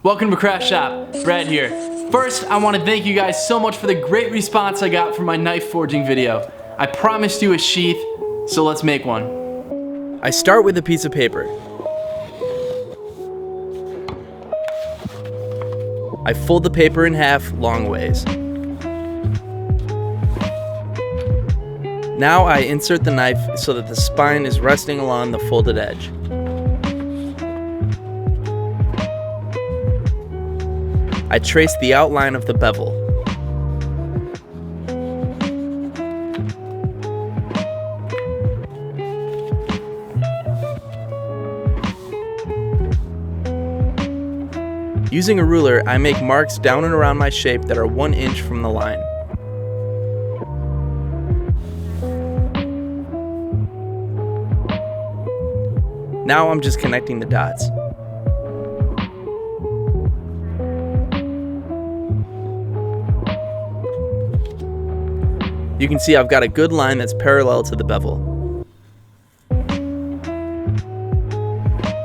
Welcome to Craft Shop, Brad here. First, I want to thank you guys so much for the great response I got from my knife forging video. I promised you a sheath, so let's make one. I start with a piece of paper. I fold the paper in half long ways. Now I insert the knife so that the spine is resting along the folded edge. I trace the outline of the bevel. Using a ruler, I make marks down and around my shape that are 1 inch from the line. Now I'm just connecting the dots. You can see I've got a good line that's parallel to the bevel.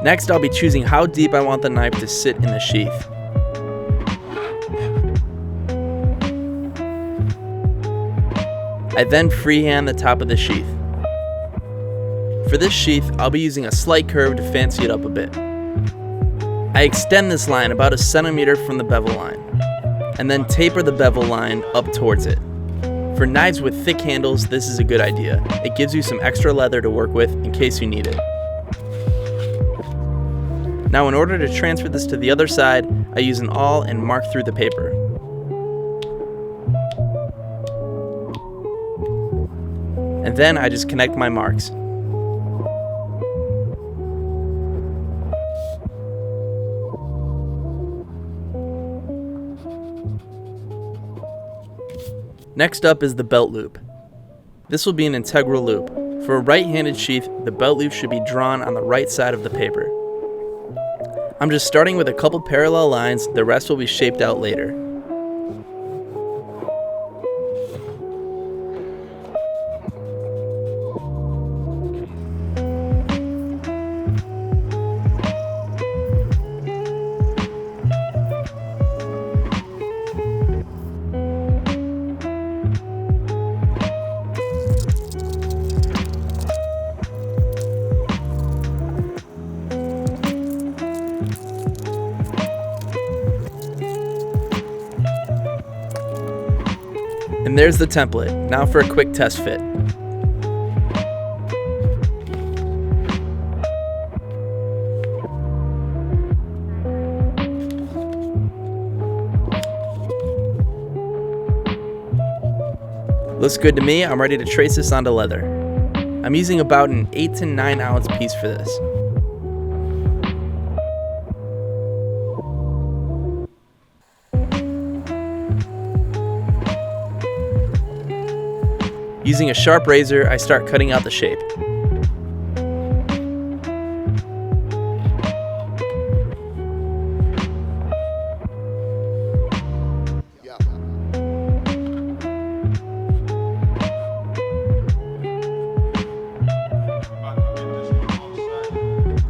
Next, I'll be choosing how deep I want the knife to sit in the sheath. I then freehand the top of the sheath. For this sheath, I'll be using a slight curve to fancy it up a bit. I extend this line about 1 centimeter from the bevel line, and then taper the bevel line up towards it. For knives with thick handles, this is a good idea. It gives you some extra leather to work with in case you need it. Now, in order to transfer this to the other side, I use an awl and mark through the paper. And then I just connect my marks. Next up is the belt loop. This will be an integral loop. For a right-handed sheath, the belt loop should be drawn on the right side of the paper. I'm just starting with a couple parallel lines, the rest will be shaped out later. And there's the template. Now for a quick test fit. Looks good to me. I'm ready to trace this onto leather. I'm using about an 8 to 9 ounce piece for this. Using a sharp razor, I start cutting out the shape.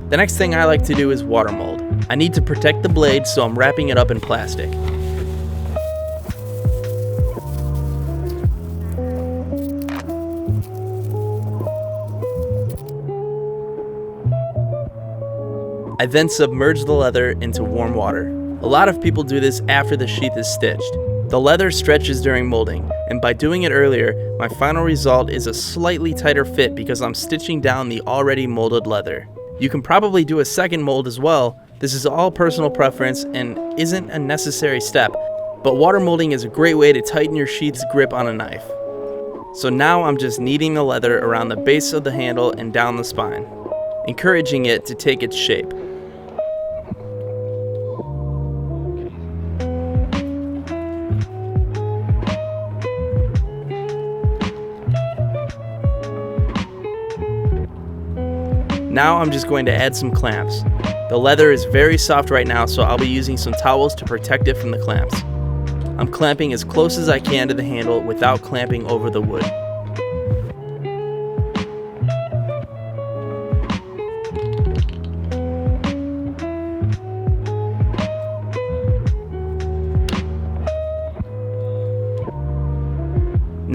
The next thing I like to do is water mold. I need to protect the blade, so I'm wrapping it up in plastic. I then submerge the leather into warm water. A lot of people do this after the sheath is stitched. The leather stretches during molding, and by doing it earlier, my final result is a slightly tighter fit because I'm stitching down the already molded leather. You can probably do a second mold as well. This is all personal preference and isn't a necessary step, but water molding is a great way to tighten your sheath's grip on a knife. So now I'm just kneading the leather around the base of the handle and down the spine, encouraging it to take its shape. Now I'm just going to add some clamps. The leather is very soft right now, so I'll be using some towels to protect it from the clamps. I'm clamping as close as I can to the handle without clamping over the wood.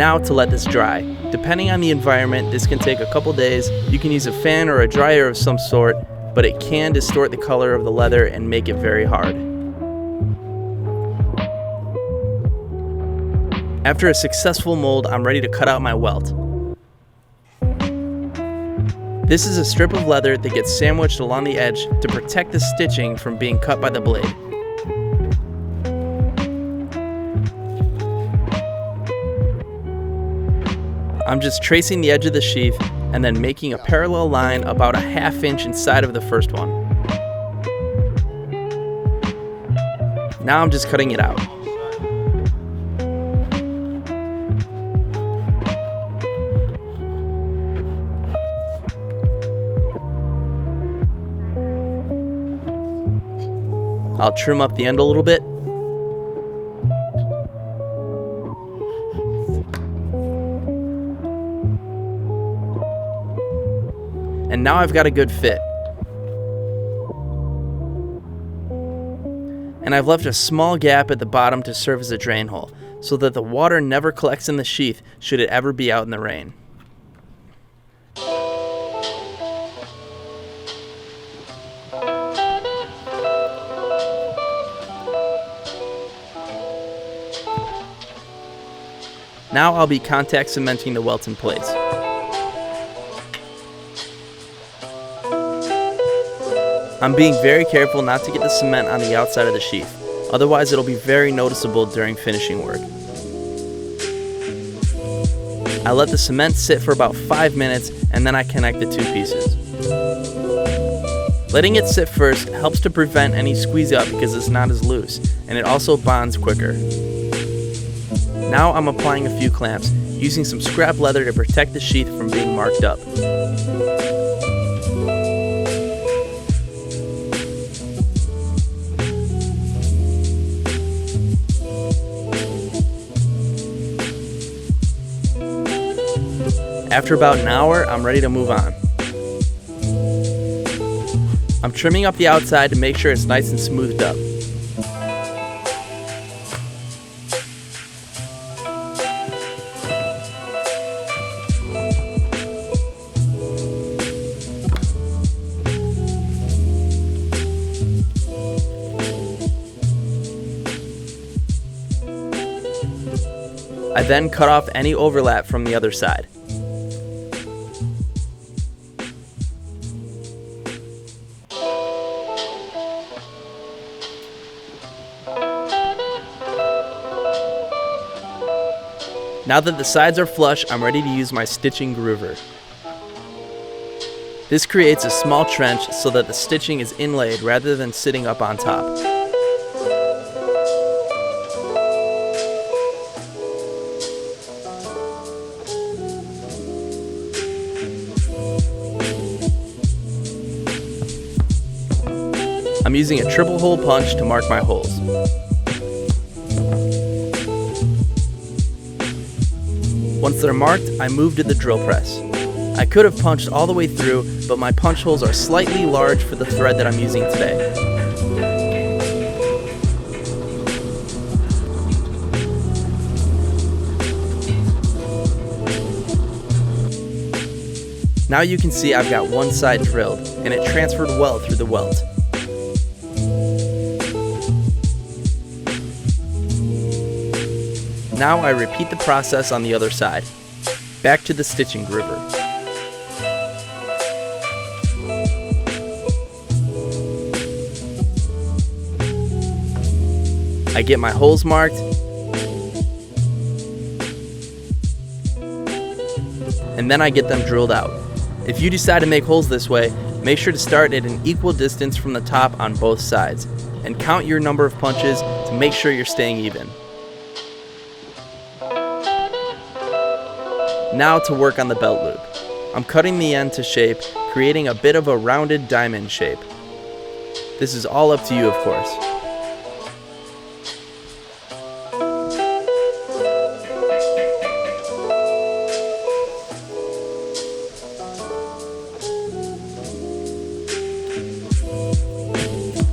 Now to let this dry. Depending on the environment, this can take a couple days. You can use a fan or a dryer of some sort, but it can distort the color of the leather and make it very hard. After a successful mold, I'm ready to cut out my welt. This is a strip of leather that gets sandwiched along the edge to protect the stitching from being cut by the blade. I'm just tracing the edge of the sheath and then making a parallel line about a 1/2 inch inside of the first one. Now I'm just cutting it out. I'll trim up the end a little bit. And now I've got a good fit. And I've left a small gap at the bottom to serve as a drain hole, so that the water never collects in the sheath should it ever be out in the rain. Now I'll be contact cementing the welt in place. I'm being very careful not to get the cement on the outside of the sheath, otherwise it'll be very noticeable during finishing work. I let the cement sit for about 5 minutes and then I connect the two pieces. Letting it sit first helps to prevent any squeeze out because it's not as loose, and it also bonds quicker. Now I'm applying a few clamps, using some scrap leather to protect the sheath from being marked up. After about an hour, I'm ready to move on. I'm trimming up the outside to make sure it's nice and smoothed up. I then cut off any overlap from the other side. Now that the sides are flush, I'm ready to use my stitching groover. This creates a small trench so that the stitching is inlaid rather than sitting up on top. I'm using a triple hole punch to mark my holes. Once they're marked, I move to the drill press. I could have punched all the way through, but my punch holes are slightly large for the thread that I'm using today. Now you can see I've got one side drilled, and it transferred well through the welt. Now I repeat the process on the other side. Back to the stitching groover. I get my holes marked, and then I get them drilled out. If you decide to make holes this way, make sure to start at an equal distance from the top on both sides, and count your number of punches to make sure you're staying even. Now to work on the belt loop. I'm cutting the end to shape, creating a bit of a rounded diamond shape. This is all up to you, of course.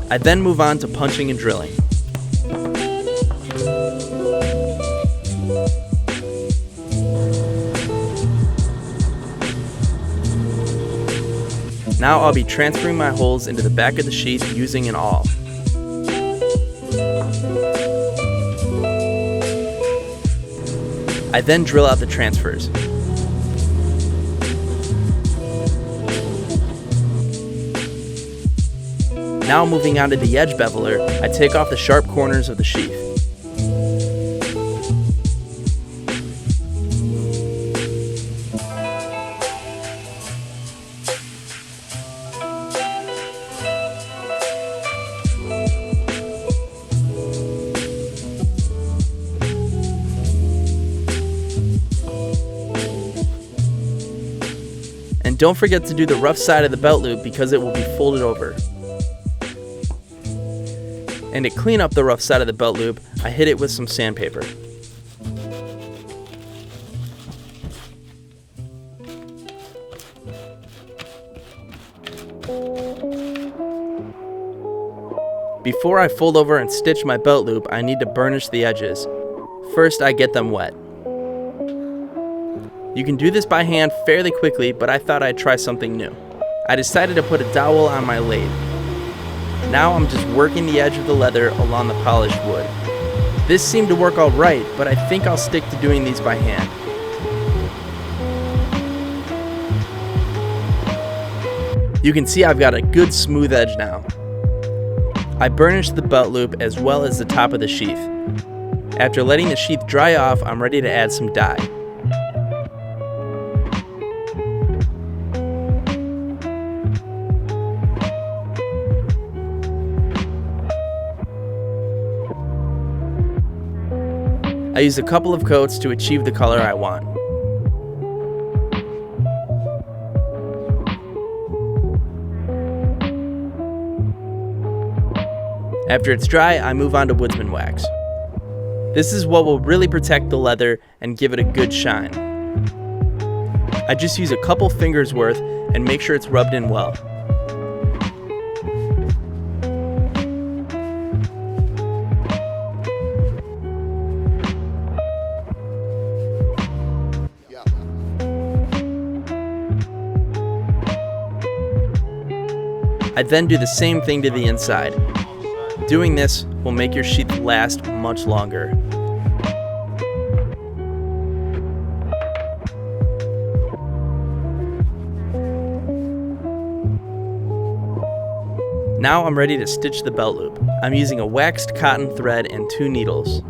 I then move on to punching and drilling. Now I'll be transferring my holes into the back of the sheath using an awl. I then drill out the transfers. Now moving on to the edge beveler, I take off the sharp corners of the sheath. And don't forget to do the rough side of the belt loop because it will be folded over. And to clean up the rough side of the belt loop, I hit it with some sandpaper. Before I fold over and stitch my belt loop, I need to burnish the edges. First, I get them wet. You can do this by hand fairly quickly, but I thought I'd try something new. I decided to put a dowel on my lathe. Now I'm just working the edge of the leather along the polished wood. This seemed to work all right, but I think I'll stick to doing these by hand. You can see I've got a good smooth edge now. I burnished the belt loop as well as the top of the sheath. After letting the sheath dry off, I'm ready to add some dye. I used a couple of coats to achieve the color I want. After it's dry, I move on to Woodson Wax. This is what will really protect the leather and give it a good shine. I just use a couple fingers worth and make sure it's rubbed in well. I then do the same thing to the inside. Doing this will make your sheath last much longer. Now I'm ready to stitch the belt loop. I'm using a waxed cotton thread and 2 needles.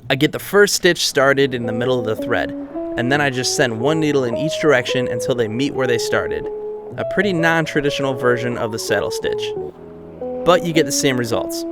I get the first stitch started in the middle of the thread, and then I just send 1 needle in each direction until they meet where they started. A pretty non-traditional version of the saddle stitch, but you get the same results.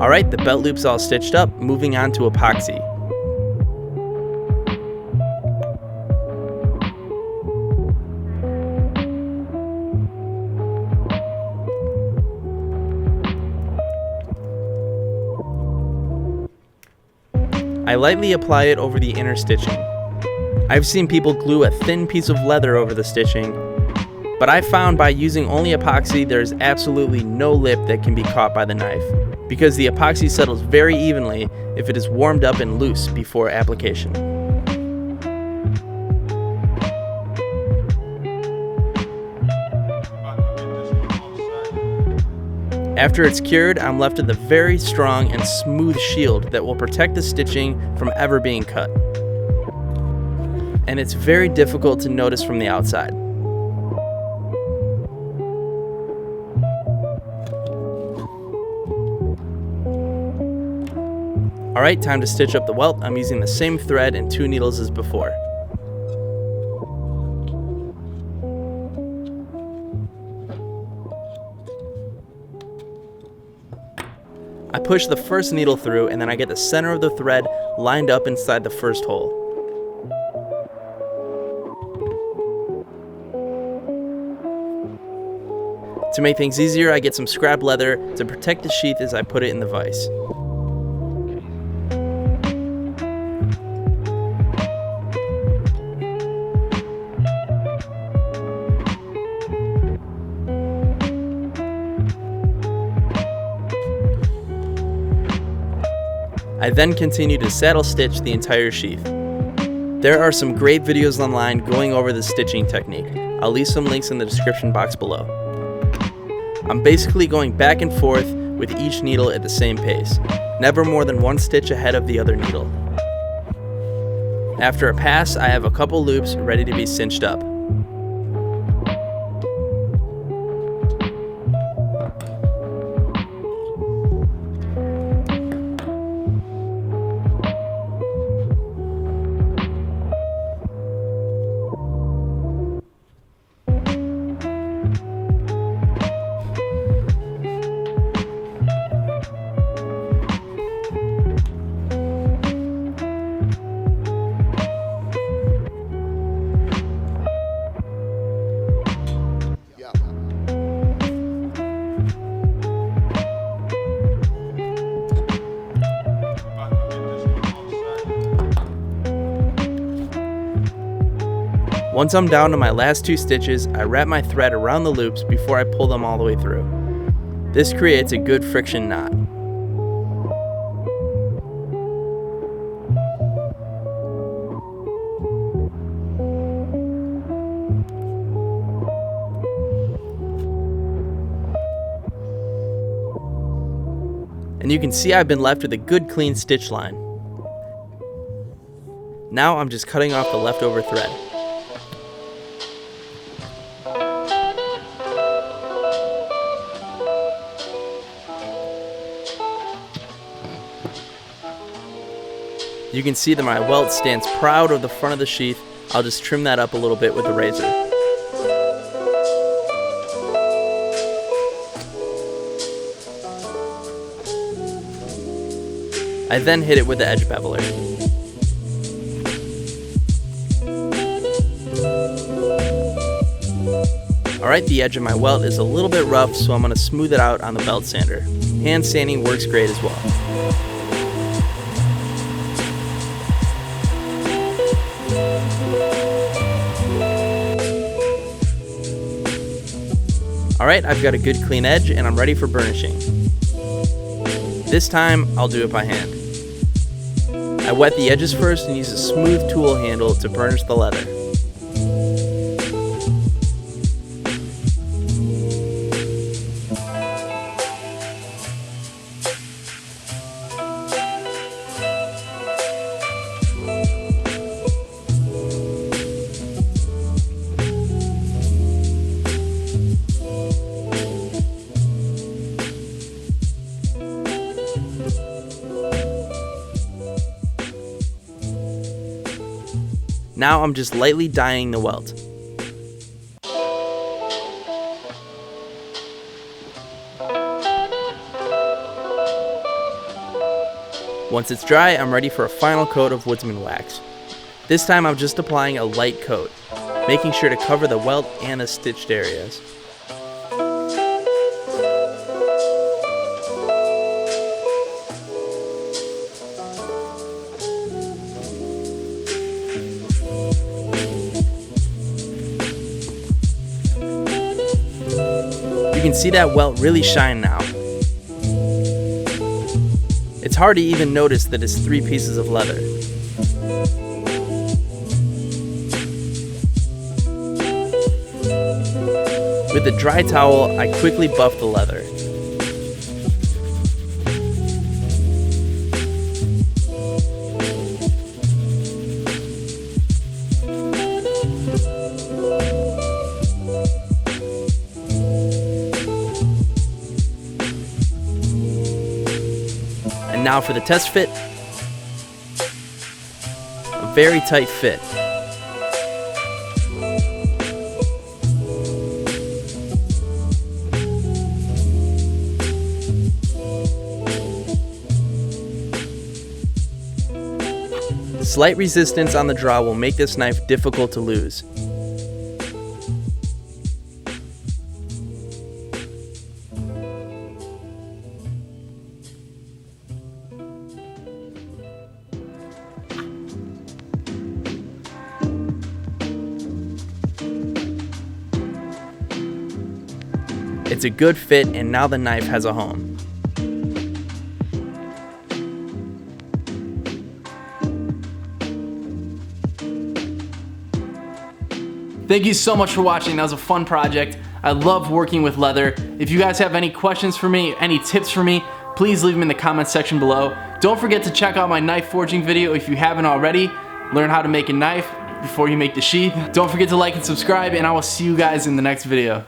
Alright, the belt loop's all stitched up, moving on to epoxy. I lightly apply it over the inner stitching. I've seen people glue a thin piece of leather over the stitching, but I found by using only epoxy there's absolutely no lip that can be caught by the knife, because the epoxy settles very evenly if it is warmed up and loose before application. After it's cured, I'm left with a very strong and smooth shield that will protect the stitching from ever being cut. And it's very difficult to notice from the outside. Alright, time to stitch up the welt. I'm using the same thread and 2 needles as before. I push the first needle through and then I get the center of the thread lined up inside the first hole. To make things easier, I get some scrap leather to protect the sheath as I put it in the vise. I then continue to saddle stitch the entire sheath. There are some great videos online going over the stitching technique. I'll leave some links in the description box below. I'm basically going back and forth with each needle at the same pace, never more than 1 stitch ahead of the other needle. After a pass, I have a couple loops ready to be cinched up. Once I'm down to my last 2 stitches, I wrap my thread around the loops before I pull them all the way through. This creates a good friction knot. And you can see I've been left with a good clean stitch line. Now I'm just cutting off the leftover thread. You can see that my welt stands proud of the front of the sheath. I'll just trim that up a little bit with the razor. I then hit it with the edge beveler. Alright, the edge of my welt is a little bit rough, so I'm going to smooth it out on the belt sander. Hand sanding works great as well. Alright, I've got a good clean edge and I'm ready for burnishing. This time, I'll do it by hand. I wet the edges first and use a smooth tool handle to burnish the leather. Now I'm just lightly dyeing the welt. Once it's dry, I'm ready for a final coat of Woodson Wax. This time I'm just applying a light coat, making sure to cover the welt and the stitched areas. You can see that welt really shine now. It's hard to even notice that it's 3 pieces of leather. With a dry towel, I quickly buff the leather. And now for the test fit. very tight fit. Slight resistance on the draw will make this knife difficult to lose. It's a good fit, and now the knife has a home. Thank you so much for watching. That was a fun project. I love working with leather. If you guys have any questions for me, any tips for me, please leave them in the comments section below. Don't forget to check out my knife forging video if you haven't already. Learn how to make a knife before you make the sheath. Don't forget to like and subscribe, and I will see you guys in the next video.